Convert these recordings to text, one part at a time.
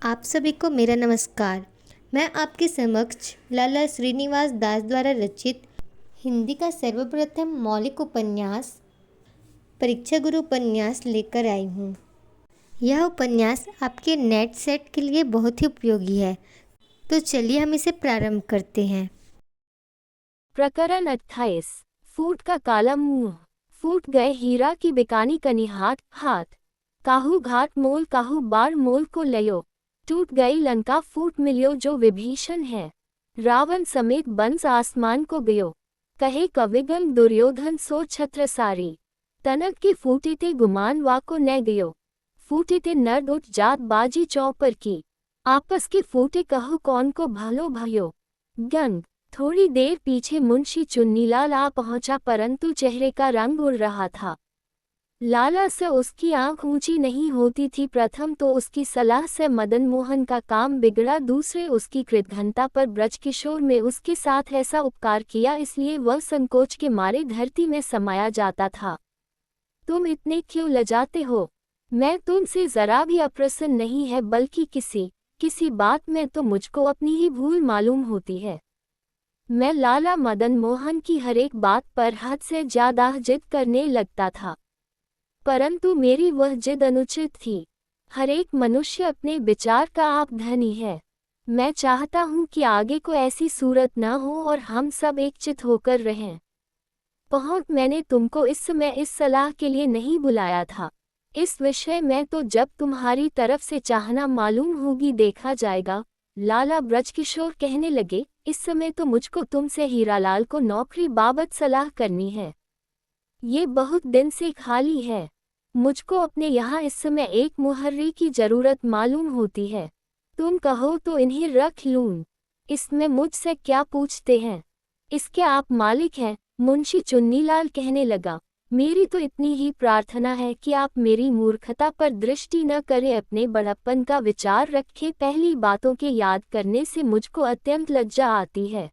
आप सभी को मेरा नमस्कार। मैं आपके समक्ष लाला श्रीनिवास दास द्वारा रचित हिंदी का सर्वप्रथम मौलिक उपन्यास परीक्षा गुरु उपन्यास लेकर आई हूँ। यह उपन्यास आपके नेट सेट के लिए बहुत ही उपयोगी है, तो चलिए हम इसे प्रारंभ करते हैं। प्रकरण 28। फूट का काला मुंह। फूट गए हीरा की बिकानी कनी हाथ हाथ। काहू घाट मोल काहू बार मोल को लयो। टूट गई लंका फूट मिलियो जो विभीषण है। रावण समेत बंस आसमान को गयो। कहे कविगम दुर्योधन सो छत्र सारी। तनक की फूटी ते गुमान वाको न गयो। फूटी ते नर उठ जात बाजी चौपर की। आपस के फूटे कहू कौन को भलो भयो। गंग। थोड़ी देर पीछे मुंशी चुन्नीलाल आ पहुंचा, परंतु चेहरे का रंग उड़ रहा था। लाला से उसकी आंख ऊंची नहीं होती थी। प्रथम तो उसकी सलाह से मदन मोहन का काम बिगड़ा, दूसरे उसकी कृतघ्नता पर ब्रजकिशोर में उसके साथ ऐसा उपकार किया, इसलिए वह संकोच के मारे धरती में समाया जाता था। तुम इतने क्यों लजाते हो? मैं तुमसे जरा भी अप्रसन्न नहीं है, बल्कि किसी बात में तो मुझको अपनी ही भूल मालूम होती है। मैं लाला मदन मोहन की हर एक बात पर हद से ज्यादा जिद करने लगता था, परंतु मेरी वह जिद अनुचित थी। हर एक मनुष्य अपने विचार का आप धनी है। मैं चाहता हूँ कि आगे को ऐसी सूरत न हो और हम सब एकचित होकर रहें। पहुँच, मैंने तुमको इस समय इस सलाह के लिए नहीं बुलाया था। इस विषय में तो जब तुम्हारी तरफ से चाहना मालूम होगी देखा जाएगा। लाला ब्रजकिशोर कहने लगे, इस समय तो मुझको तुमसे हीरालाल को नौकरी बाबत सलाह करनी है। ये बहुत दिन से खाली है। मुझको अपने यहाँ इस समय एक मुहर्री की जरूरत मालूम होती है। तुम कहो तो इन्हें रख लूँ। इसमें मुझसे क्या पूछते हैं? इसके आप मालिक हैं। मुंशी चुन्नीलाल कहने लगा, मेरी तो इतनी ही प्रार्थना है कि आप मेरी मूर्खता पर दृष्टि न करें, अपने बड़प्पन का विचार रखें। पहली बातों के याद करने से मुझको अत्यंत लज्जा आती है।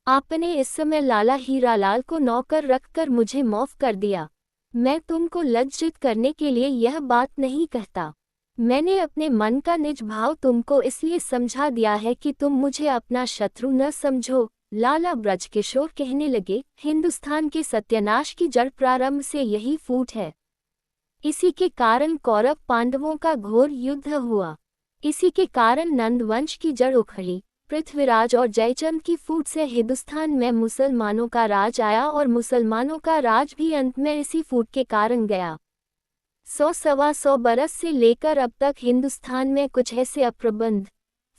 आपने इस समय लाला हीरालाल को नौकर रखकर मुझे माफ कर दिया। मैं तुमको लज्जित करने के लिए यह बात नहीं कहता। मैंने अपने मन का निज भाव तुमको इसलिए समझा दिया है कि तुम मुझे अपना शत्रु न समझो। लाला ब्रजकिशोर कहने लगे, हिंदुस्तान के सत्यानाश की जड़ प्रारंभ से यही फूट है। इसी के कारण कौरव पांडवों का घोर युद्ध हुआ। इसी के कारण नंदवंश की जड़ उखड़ी। पृथ्वीराज और जयचंद की फूट से हिंदुस्तान में मुसलमानों का राज आया और मुसलमानों का राज भी अंत में इसी फूट के कारण गया। 100-125 बरस से लेकर अब तक हिंदुस्तान में कुछ ऐसे अप्रबंध,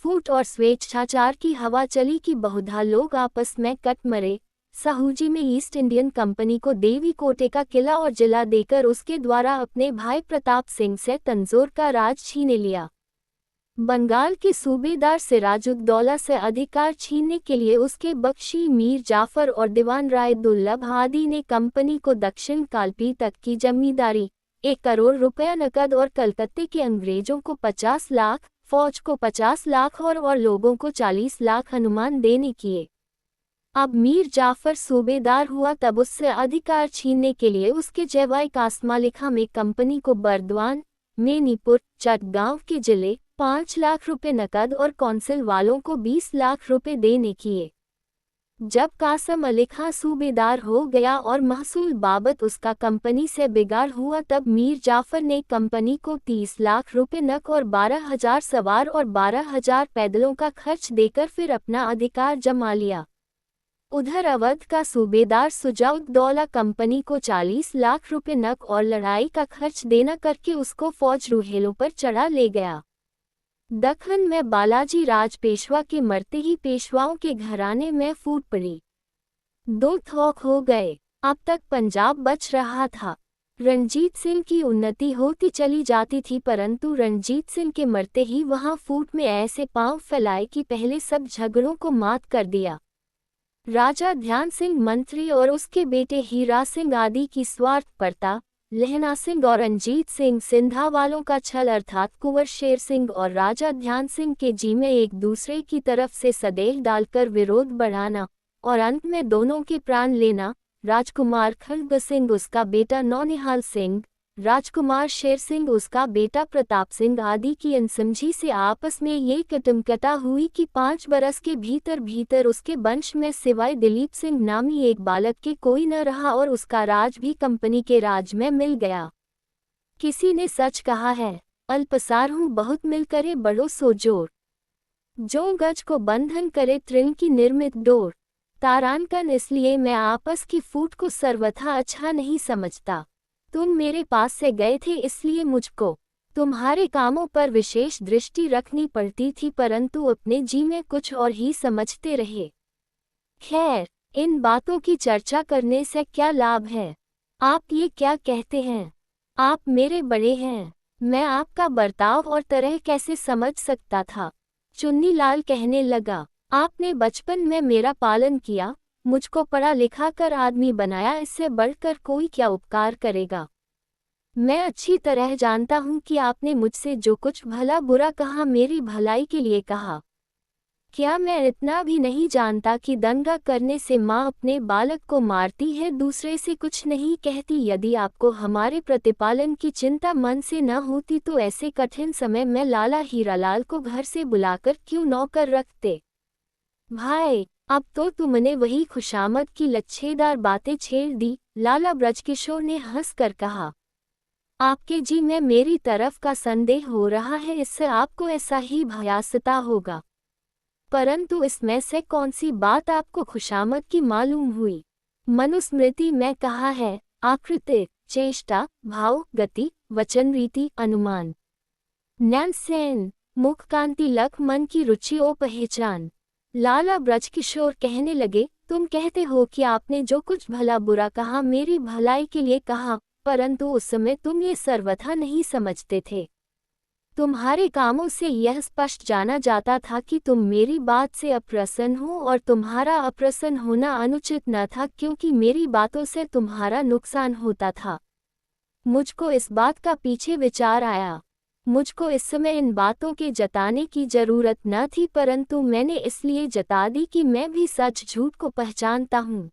फूट और स्वेच्छाचार की हवा चली कि बहुधा लोग आपस में कट मरे। साहूजी में ईस्ट इंडियन कंपनी को देवी कोटे का किला और जिला देकर उसके द्वारा अपने भाई प्रताप सिंह से तंजौर का राज छीन लिया। बंगाल के सूबेदार सिराजुद्दौला से अधिकार छीनने के लिए उसके बख्शी मीर जाफर और दीवान राय दुर्लभ आदि ने कंपनी को दक्षिण कालपी तक की जमींदारी, 1 करोड़ रुपया नकद और कलकत्ते के अंग्रेजों को 50 लाख, फौज को 50 लाख और लोगों को 40 लाख अनुमान देने किए। अब मीर जाफर सूबेदार हुआ तब उससे अधिकार छीनने के लिए उसके जवाई कासमालिखा में कंपनी को बर्दवान, मेनीपुर, चटगांव के जिले 5 लाख रुपए नकद और कौंसिल वालों को 20 लाख रुपए देने किए। जब कासम अली खां सूबेदार हो गया और महसूल बाबत उसका कंपनी से बिगाड़ हुआ, तब मीर जाफर ने कंपनी को 30 लाख रुपए नक और 12,000 सवार और 12,000 पैदलों का खर्च देकर फिर अपना अधिकार जमा लिया। उधर अवध का सूबेदार सुजाउद्दौला कंपनी को 40 लाख रुपए नक और लड़ाई का खर्च देना करके उसको फौज रुहेलों पर चढ़ा ले गया। दक्खन में बालाजी राज पेशवा के मरते ही पेशवाओं के घराने में फूट पड़ी। 2 थोक हो गए। अब तक पंजाब बच रहा था। रणजीत सिंह की उन्नति होती चली जाती थी, परंतु रणजीत सिंह के मरते ही वहां फूट में ऐसे पांव फैलाए कि पहले सब झगड़ों को मात कर दिया। राजा ध्यान सिंह मंत्री और उसके बेटे हीरा सिंह आदि की स्वार्थपरता, लहना सिंह और रंजीत सिंह सिंधा वालों का छल अर्थात कुंवर शेर सिंह और राजा ध्यान सिंह के जी में एक दूसरे की तरफ से सदैव डालकर विरोध बढ़ाना और अंत में दोनों के प्राण लेना। राजकुमार खड़ग सिंह, उसका बेटा नौनिहाल सिंह, राजकुमार शेर सिंह उसका बेटा प्रताप सिंह आदि की अनसमझी से आपस में ये कटमकटा हुई कि 5 बरस के भीतर भीतर उसके वंश में सिवाय दिलीप सिंह नामी एक बालक के कोई न रहा और उसका राज भी कंपनी के राज में मिल गया। किसी ने सच कहा है, अल्पसार हूँ बहुत मिल करे बड़ो सो जोर, जो गज को बंधन करे तृण की निर्मित डोर। तारांकन इसलिए मैं आपस की फूट को सर्वथा अच्छा नहीं समझता। तुम मेरे पास से गए थे इसलिए मुझको तुम्हारे कामों पर विशेष दृष्टि रखनी पड़ती थी, परंतु अपने जी में कुछ और ही समझते रहे। खैर, इन बातों की चर्चा करने से क्या लाभ है? आप ये क्या कहते हैं? आप मेरे बड़े हैं, मैं आपका बर्ताव और तरह कैसे समझ सकता था? चुन्नीलाल कहने लगा, आपने बचपन में मेरा पालन किया, मुझको पढ़ा लिखा कर आदमी बनाया, इससे बढ़कर कोई क्या उपकार करेगा? मैं अच्छी तरह जानता हूँ कि आपने मुझसे जो कुछ भला बुरा कहा मेरी भलाई के लिए कहा। क्या मैं इतना भी नहीं जानता कि दंगा करने से माँ अपने बालक को मारती है, दूसरे से कुछ नहीं कहती? यदि आपको हमारे प्रतिपालन की चिंता मन से न होती तो ऐसे कठिन समय में लाला हीरालाल को घर से बुलाकर क्यों नौकर रखते? भाई, अब तो तुमने वही खुशामद की लच्छेदार बातें छेड़ दी, लाला ब्रजकिशोर ने हंसकर कहा। आपके जी में मेरी तरफ का संदेह हो रहा है, इससे आपको ऐसा ही भयासता होगा। परंतु इसमें से कौन सी बात आपको खुशामद की मालूम हुई? मनुस्मृति में कहा है, आकृति, चेष्टा, भाव, गति, वचन, रीति, अनुमान, न्यान, मुख, कांति, लख, मन की रुचि ओ पहचान। लाला ब्रजकिशोर कहने लगे, तुम कहते हो कि आपने जो कुछ भला बुरा कहा मेरी भलाई के लिए कहा, परंतु उस समय तुम ये सर्वथा नहीं समझते थे। तुम्हारे कामों से यह स्पष्ट जाना जाता था कि तुम मेरी बात से अप्रसन्न हो और तुम्हारा अप्रसन्न होना अनुचित न था, क्योंकि मेरी बातों से तुम्हारा नुकसान होता था। मुझको इस बात का पीछे विचार आया। मुझको इस समय इन बातों के जताने की जरूरत न थी, परंतु मैंने इसलिए जता दी कि मैं भी सच झूठ को पहचानता हूँ।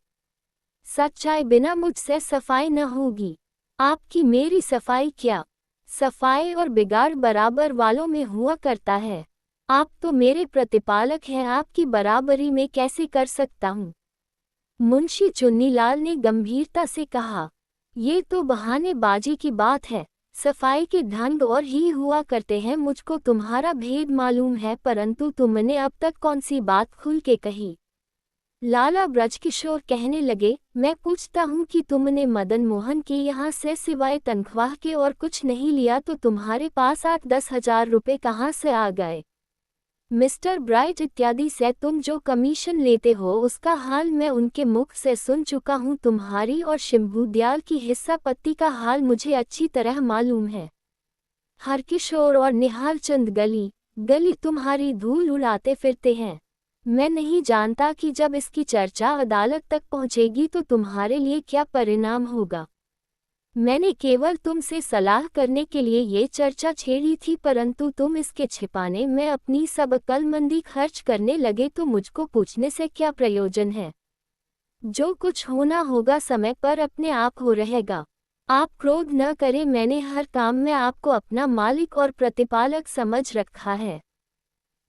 सच्चाई बिना मुझसे सफाई न होगी। आपकी मेरी सफाई क्या? सफाई और बिगाड़ बराबर वालों में हुआ करता है। आप तो मेरे प्रतिपालक हैं, आपकी बराबरी में कैसे कर सकता हूँ? मुंशी चुन्नीलाल ने गंभीरता से कहा, ये तो बहानेबाजी की बात है। सफाई के ढंग और ही हुआ करते हैं। मुझको तुम्हारा भेद मालूम है, परंतु तुमने अब तक कौन सी बात खुल के कही? लाला ब्रजकिशोर कहने लगे, मैं पूछता हूँ कि तुमने मदन मोहन के यहाँ से सिवाय तनख्वाह के और कुछ नहीं लिया तो तुम्हारे पास 8-10 हजार रुपये कहाँ से आ गए? मिस्टर ब्राइट इत्यादि से तुम जो कमीशन लेते हो उसका हाल मैं उनके मुख से सुन चुका हूँ। तुम्हारी और शिम्भू दयाल की हिस्सा पत्ती का हाल मुझे अच्छी तरह मालूम है। हरकिशोर और निहाल चंद गली गली तुम्हारी धूल उड़ाते फिरते हैं। मैं नहीं जानता कि जब इसकी चर्चा अदालत तक पहुंचेगी तो तुम्हारे लिए क्या परिणाम होगा। मैंने केवल तुमसे सलाह करने के लिए ये चर्चा छेड़ी थी, परंतु तुम इसके छिपाने में अपनी सब अक्लमंदी खर्च करने लगे तो मुझको पूछने से क्या प्रयोजन है? जो कुछ होना होगा समय पर अपने आप हो रहेगा। आप क्रोध न करें, मैंने हर काम में आपको अपना मालिक और प्रतिपालक समझ रखा है।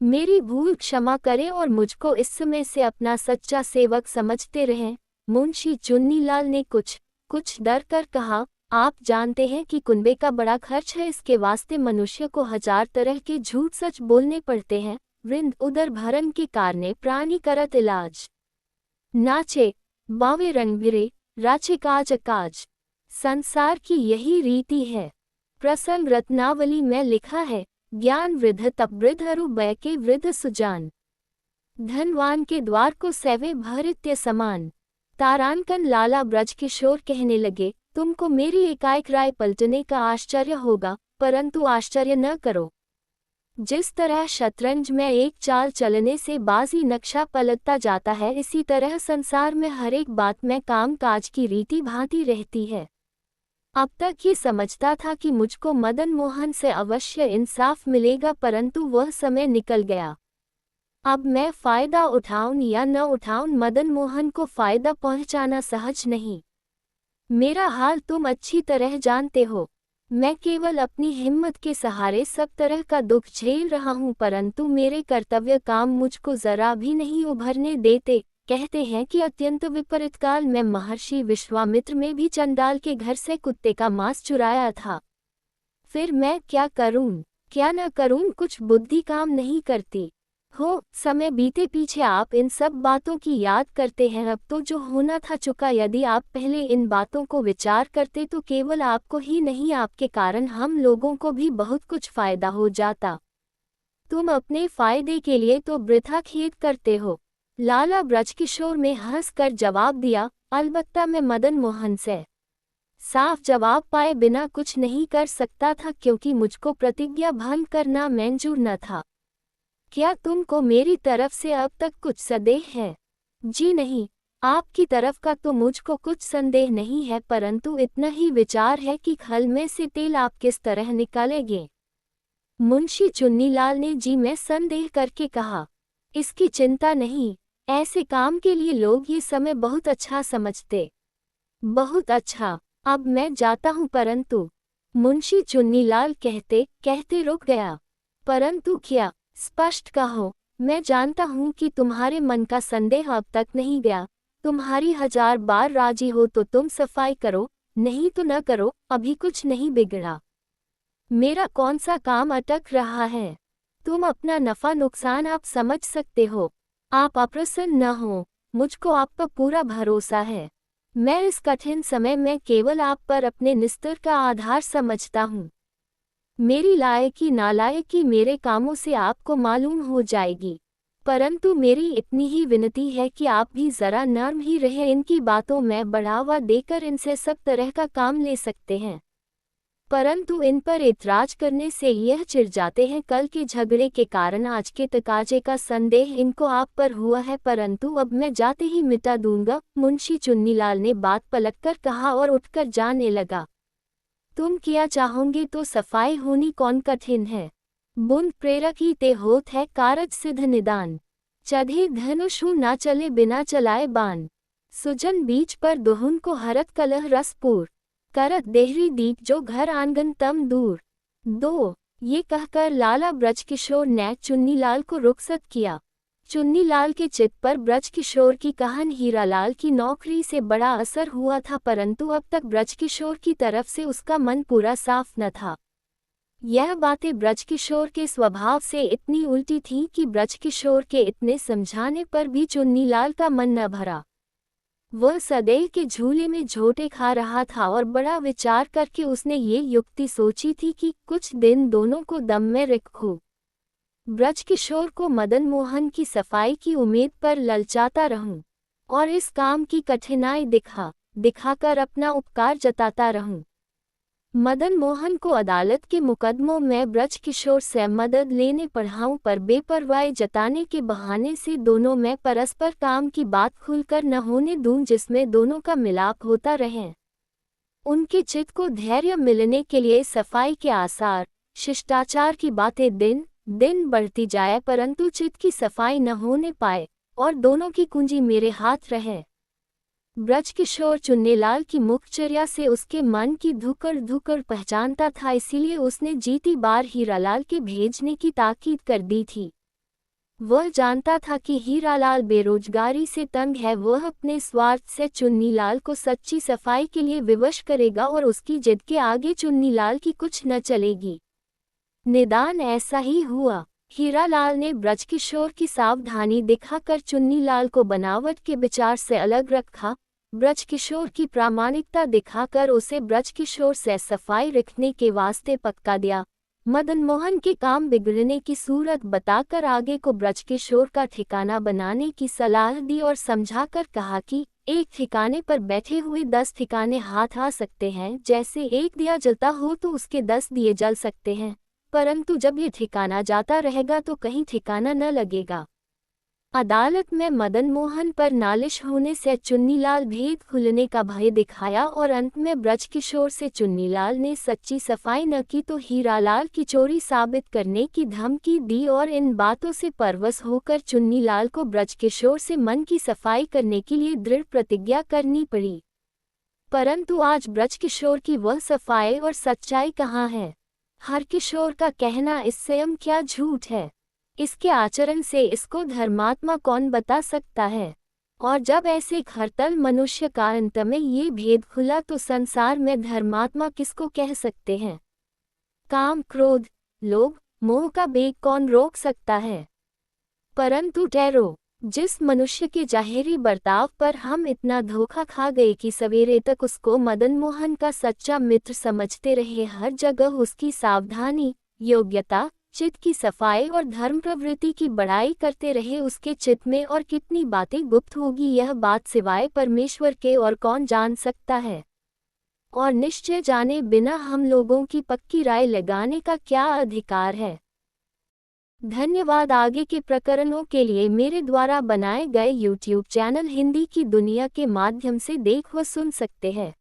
मेरी भूल क्षमा करें और मुझको इस समय से अपना सच्चा सेवक समझते रहें। मुंशी चुन्नीलाल ने कुछ डर कर कहा, आप जानते हैं कि कुंबे का बड़ा खर्च है, इसके वास्ते मनुष्य को 1000 तरह के झूठ सच बोलने पड़ते हैं। वृंद उदर भरन के कारणे प्राणी करत इलाज, नाचे बावे रणवीरे राचे काज काज। संसार की यही रीति है। प्रसंग रत्नावली में लिखा है, ज्ञान वृद्ध तप वृद्ध अरु बै के वृद्ध सुजान, धनवान के द्वार को सेवे भरित्य समान। तारांकन लाला ब्रजकिशोर कहने लगे, तुमको मेरी एकाएक राय पलटने का आश्चर्य होगा, परंतु आश्चर्य न करो। जिस तरह शतरंज में एक चाल चलने से बाजी नक्शा पलटता जाता है, इसी तरह संसार में हर एक बात में काम काज की रीति भांति रहती है। अब तक ये समझता था कि मुझको मदन मोहन से अवश्य इंसाफ मिलेगा, परंतु वह समय निकल गया। अब मैं फायदा उठाऊं या न उठाऊं, मदन मोहन को फायदा पहुंचाना सहज नहीं। मेरा हाल तुम अच्छी तरह जानते हो। मैं केवल अपनी हिम्मत के सहारे सब तरह का दुख झेल रहा हूँ, परंतु मेरे कर्तव्य काम मुझको जरा भी नहीं उभरने देते। कहते हैं कि अत्यंत विपरीत काल में महर्षि विश्वामित्र में भी चंडाल के घर से कुत्ते का मांस चुराया था। फिर मैं क्या करूं, क्या न करूं, कुछ बुद्धि काम नहीं करती। हो समय बीते पीछे आप इन सब बातों की याद करते हैं। अब तो जो होना था चुका। यदि आप पहले इन बातों को विचार करते तो केवल आपको ही नहीं, आपके कारण हम लोगों को भी बहुत कुछ फायदा हो जाता। तुम अपने फायदे के लिए तो वृथा खेद करते हो। लाला ब्रजकिशोर ने हंसकर जवाब दिया, अलबत्ता मैं मदन मोहन से साफ जवाब पाए बिना कुछ नहीं कर सकता था, क्योंकि मुझको प्रतिज्ञा भंग करना मंजूर न था। क्या तुमको मेरी तरफ से अब तक कुछ संदेह है? जी नहीं, आपकी तरफ का तो मुझको कुछ संदेह नहीं है, परंतु इतना ही विचार है कि खल में से तेल आप किस तरह निकालेंगे। मुंशी चुन्नीलाल ने जी में संदेह करके कहा, इसकी चिंता नहीं, ऐसे काम के लिए लोग ये समय बहुत अच्छा समझते। बहुत अच्छा, अब मैं जाता हूँ। परंतु मुंशी चुन्नीलाल कहते कहते रुक गया। परंतु क्या? स्पष्ट कहो। मैं जानता हूँ कि तुम्हारे मन का संदेह अब तक नहीं गया। तुम्हारी 1000 बार राजी हो तो तुम सफाई करो, नहीं तो न करो, अभी कुछ नहीं बिगड़ा। मेरा कौन सा काम अटक रहा है? तुम अपना नफा नुकसान आप समझ सकते हो। आप अप्रसन्न न हो, मुझको आप पर पूरा भरोसा है। मैं इस कठिन समय में केवल आप पर अपने निस्तर का आधार समझता हूँ। मेरी लायकी नालायकी मेरे कामों से आपको मालूम हो जाएगी, परंतु मेरी इतनी ही विनती है कि आप भी जरा नर्म ही रहे। इनकी बातों में बढ़ावा देकर इनसे सब तरह का काम ले सकते हैं, परंतु इन पर ऐतराज करने से यह चिढ़ जाते हैं। कल के झगड़े के कारण आज के तकाजे का संदेह इनको आप पर हुआ है, परंतु अब मैं जाते ही मिटा दूंगा। मुंशी चुन्नीलाल ने बात पलटकर कहा और उठकर जाने लगा। तुम क्या चाहोगे तो सफाई होनी कौन कठिन है। बुन प्रेरक ही ते होत है कारज सिद्ध निदान। चढ़े धनुषु ना चले बिना चलाए बान। सुजन बीच पर दुहुन को हरत कलह रसपूर। करत देहरी दीप जो घर आंगन तम दूर। दो ये कहकर लाला ब्रजकिशोर ने चुन्नीलाल को रुखसत किया। चुन्नीलाल के चित्त पर ब्रजकिशोर की कहन हीरालाल की नौकरी से बड़ा असर हुआ था, परंतु अब तक ब्रजकिशोर की तरफ से उसका मन पूरा साफ न था। यह बातें ब्रजकिशोर के स्वभाव से इतनी उल्टी थीं कि ब्रजकिशोर के इतने समझाने पर भी चुन्नीलाल का मन न भरा। वह सदैव के झूले में झोंटे खा रहा था और बड़ा विचार करके उसने ये युक्ति सोची थी कि कुछ दिन दोनों को दम में रखूं। ब्रजकिशोर को मदन मोहन की सफाई की उम्मीद पर ललचाता रहूं और इस काम की कठिनाई दिखाकर अपना उपकार जताता रहूं। मदन मोहन को अदालत के मुकदमों में ब्रजकिशोर से मदद लेने पढ़ाऊं, पर बेपरवाही जताने के बहाने से दोनों में परस्पर काम की बात खुलकर न होने दूं, जिसमें दोनों का मिलाप होता रहे। उनके चित्त को धैर्य मिलने के लिए सफाई के आसार, शिष्टाचार की बातें दिन दिन बढ़ती जाए, परंतु चित्त की सफाई न होने पाए और दोनों की कुंजी मेरे हाथ रहे। ब्रजकिशोर चुन्नीलाल की मुखचर्या से उसके मन की धुकड़ पहचानता था, इसीलिए उसने जीती बार हीरालाल के भेजने की ताकीद कर दी थी। वह जानता था कि हीरालाल बेरोजगारी से तंग है। वह अपने स्वार्थ से चुन्नीलाल को सच्ची सफाई के लिए विवश करेगा और उसकी जिद के आगे चुन्नीलाल की कुछ न चलेगी। निदान ऐसा ही हुआ। हीरालाल ने ब्रजकिशोर की सावधानी दिखाकर चुन्नीलाल को बनावट के विचार से अलग रखा। ब्रजकिशोर की प्रामाणिकता दिखाकर उसे ब्रजकिशोर से सफाई रखने के वास्ते पक्का दिया। मदन मोहन के काम बिगड़ने की सूरत बताकर आगे को ब्रजकिशोर का ठिकाना बनाने की सलाह दी और समझाकर कहा कि एक ठिकाने पर बैठे हुए 10 ठिकाने हाथ आ सकते हैं। जैसे एक दिया जलता हो तो उसके 10 दिए जल सकते हैं, परंतु जब ये ठिकाना जाता रहेगा तो कहीं ठिकाना न लगेगा। अदालत में मदन मोहन पर नालिश होने से चुन्नीलाल भेद खुलने का भय दिखाया और अंत में ब्रजकिशोर से चुन्नीलाल ने सच्ची सफाई न की तो हीरालाल की चोरी साबित करने की धमकी दी और इन बातों से परवश होकर चुन्नीलाल को ब्रजकिशोर से मन की सफाई करने के लिए दृढ़ प्रतिज्ञा करनी पड़ी। परंतु आज ब्रज किशोर की वह सफाई और सच्चाई कहाँ है? हर किशोर का कहना इससे क्या झूठ है? इसके आचरण से इसको धर्मात्मा कौन बता सकता है? और जब ऐसे खरतल मनुष्य का अंत में ये भेद खुला तो संसार में धर्मात्मा किसको कह सकते हैं? काम, क्रोध, लोभ, मोह का बेग कौन रोक सकता है? परंतु ठहरो, जिस मनुष्य के जाहिरी बर्ताव पर हम इतना धोखा खा गए कि सवेरे तक उसको मदन मोहन का सच्चा मित्र समझते रहे, हर जगह उसकी सावधानी, योग्यता, चित्त की सफाई और धर्म प्रवृत्ति की बड़ाई करते रहे, उसके चित्त में और कितनी बातें गुप्त होगी यह बात सिवाय परमेश्वर के और कौन जान सकता है? और निश्चय जाने बिना हम लोगों की पक्की राय लगाने का क्या अधिकार है? धन्यवाद। आगे के प्रकरणों के लिए मेरे द्वारा बनाए गए YouTube चैनल हिंदी की दुनिया के माध्यम से देख व सुन सकते हैं।